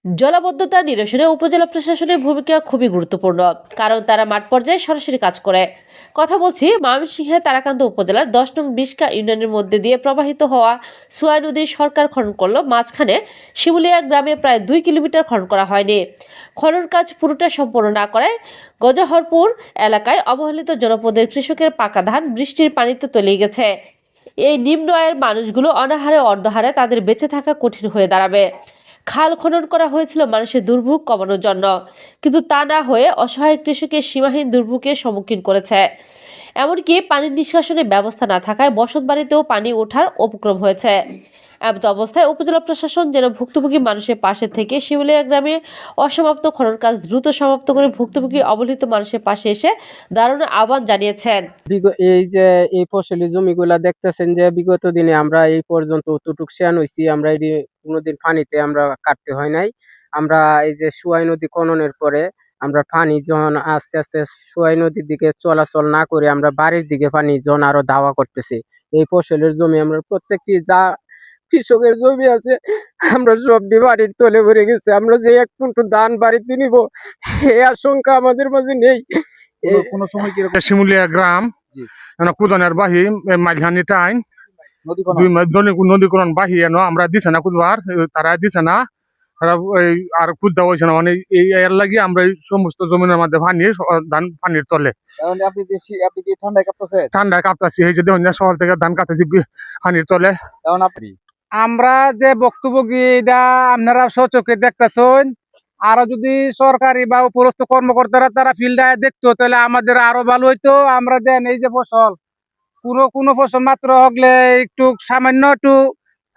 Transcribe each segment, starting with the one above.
জলাবদ্ধতা নিরসনে উপজেলা প্রশাসনের ভূমিকা খুবই গুরুত্বপূর্ণ, কারণ তারা মাঠ পর্যায়ে সরাসরি কাজ করে। কথা বলছি ময়মনসিংহের তারাকান্ত উপজেলার 10 নং বিশকা ইউনিয়নের মধ্যে দিয়ে প্রবাহিত হওয়া সোয়াই নদীর সরকার খনন করলো মাঝখানে শিমুলিয়া গ্রামে প্রায় 2 কিলোমিটার খনন করা হয়নি। খনন কাজ পুরোটা সম্পন্ন না করায় গজহরপুর এলাকায় অবহেলিত জনপদের কৃষকের পাকা ধান বৃষ্টির পানিতে তলিয়ে গেছে। এই নিম্ন আয়ের মানুষগুলো অনাহারে অর্ধহারে তাদের বেঁচে থাকা কঠিন হয়ে দাঁড়াবে। খাল খনন করা হয়েছিল মানুষের দুর্ভোগ কমানোর জন্য, কিন্তু তা না হয়ে অসহায় কৃষকের সীমাহীন দুর্ভোগের সম্মুখীন করেছে। এমনকি পানির নিষ্কাশনের ব্যবস্থা না থাকায় বসতবাড়িতেও পানি ওঠার উপক্রম হয়েছে। এমত অবস্থায় উপজেলা প্রশাসন যেন ভুক্তভোগী মানুষের পাশে থেকে শিমুলিয়া গ্রামে অসমাপ্ত খনন কাজ দ্রুত সমাপ্ত করে ভুক্তভোগী অবহেলিত মানুষের পাশে এসে দারুণ আহ্বান জানিয়েছেন। এই যে এই ফসলি জমিগুলা দেখতেছেন যে বিগত দিনে আমরা এই পর্যন্ত অতটুক শেয়ান হইছি, আমরা এটি কোনোদিন পানিতে আমরা কাটতে হয় নাই। আমরা এই যে সোয়াই নদী খননের পরে আমরা পানি যখন আস্তে আস্তে সোয়াই নদীর দিকে চলাচল না করে আমরা বাড়ির দিকে পানি যখন আরো দাওয়া করতেছি। এই ফসলের জমি আমরা প্রত্যেকটি যা কৃষকের জমি আছে আমরা সবটি বাড়ির তলে ভরে গেছে। আমরা যে 1 কুইন্টাল ধান বাড়িতে নিব এই আশঙ্কা আমাদের মাঝে নেই। কোনো সময় কি শিমুলিয়া গ্রাম কুদনের বাহি মাঝখানি টাইম নদীকরণ বাহি এনো আমরা দিছে না কুদবার, তারা দিছে না, তারা আর কুদ্দা হয়েছে না, মানে এই এর লাগি আমরা এই সমস্ত জমিনের মধ্যে পানি ধান পানির তলে আপনি কি ঠান্ডায় কাঁপতেছেন? ঠান্ডায় কাঁপতাছি। এই যে দেখুন না, সকাল থেকে ধান কাটতেছি পানির তলে। এখন আপনি আমরা যে বক্তব্যটা আপনারা সচক্ষে দেখতেছেন, আরো যদি সরকারি বা উপরস্থ কর্মকর্তারা তারা ফিল্ডে দেখতো তাহলে আমাদের আরো ভালো হইতো। আমরা দেন এই যে ফসল কোনো ফসল মাত্র হগলে একটু সামান্য একটু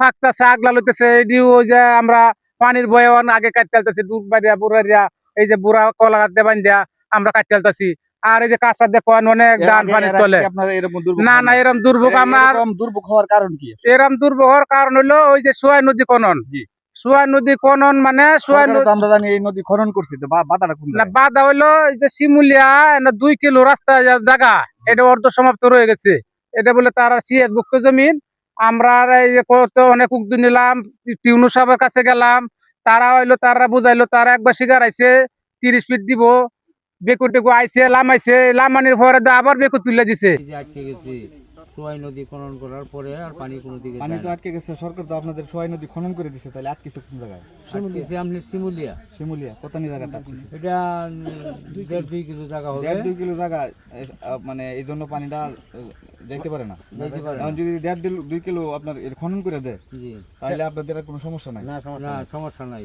ফাঁকতেছে, আগলা লইতেছে, এটিও ওই যে আমরা পানির বয়ে আগে কাটতে আলতেছি, ডুব বাড়িয়া বুড়ারিয়া এই যে বুড়া কলা গাছ দেবান দিয়া আমরা কাটতে আলতেছি। আর এই যে কাঁচা দেখেন অনেক ধান পানির তলে। না এরকম দুর্ভোগ আমার দুর্ভোগ হওয়ার কারণ কি? এরকম দুর্ভোগ হওয়ার কারণ হলো ওই যে সোয়াই নদী খনন। সোয়াই নদী খনন মানে সোয়াই নদী আমরা জানি এই নদী খনন করছি, তো বাধাটা কোন না, বাধা হইলো এই যে শিমুলিয়া 2 কিলো রাস্তা জায়গা এটা অর্ধ সমাপ্ত রয়ে গেছে। এটা বলে তারা সিএস ভুক্ত জমিন। আমরা এই যে কত অনেক উদ্যোগ নিলাম, টিউনু সাহেবের কাছে গেলাম, তারা হইলো তারা বুঝাইলো, তারা একবার শিকার আইছে 30 ফিট দিব, বেকু টেকু আইছে লামাইছে, লামানির পরে আবার বেকু তুলে দিছে। সোয়াই নদী খনন করার পরে আর পানি কোনো দিকে পানি তো আটকে গেছে। সরকার তো আপনাদের সোয়াই নদী খনন করে দিছে, তাহলে আটকেছে কোন জায়গায়? শিমুলিয়া কত নি জায়গা আটকেছে? এটা 1.5-2 কিলো জায়গা হবে। 1.5-2 কিলো জায়গা, মানে এই জন্য পানিটা যাইতে পারে না। এখন যদি 1.5-2 কিলো আপনার খনন করে দেয়, তাহলে আপনাদের আর কোনো সমস্যা নাই? না, সমস্যা নাই।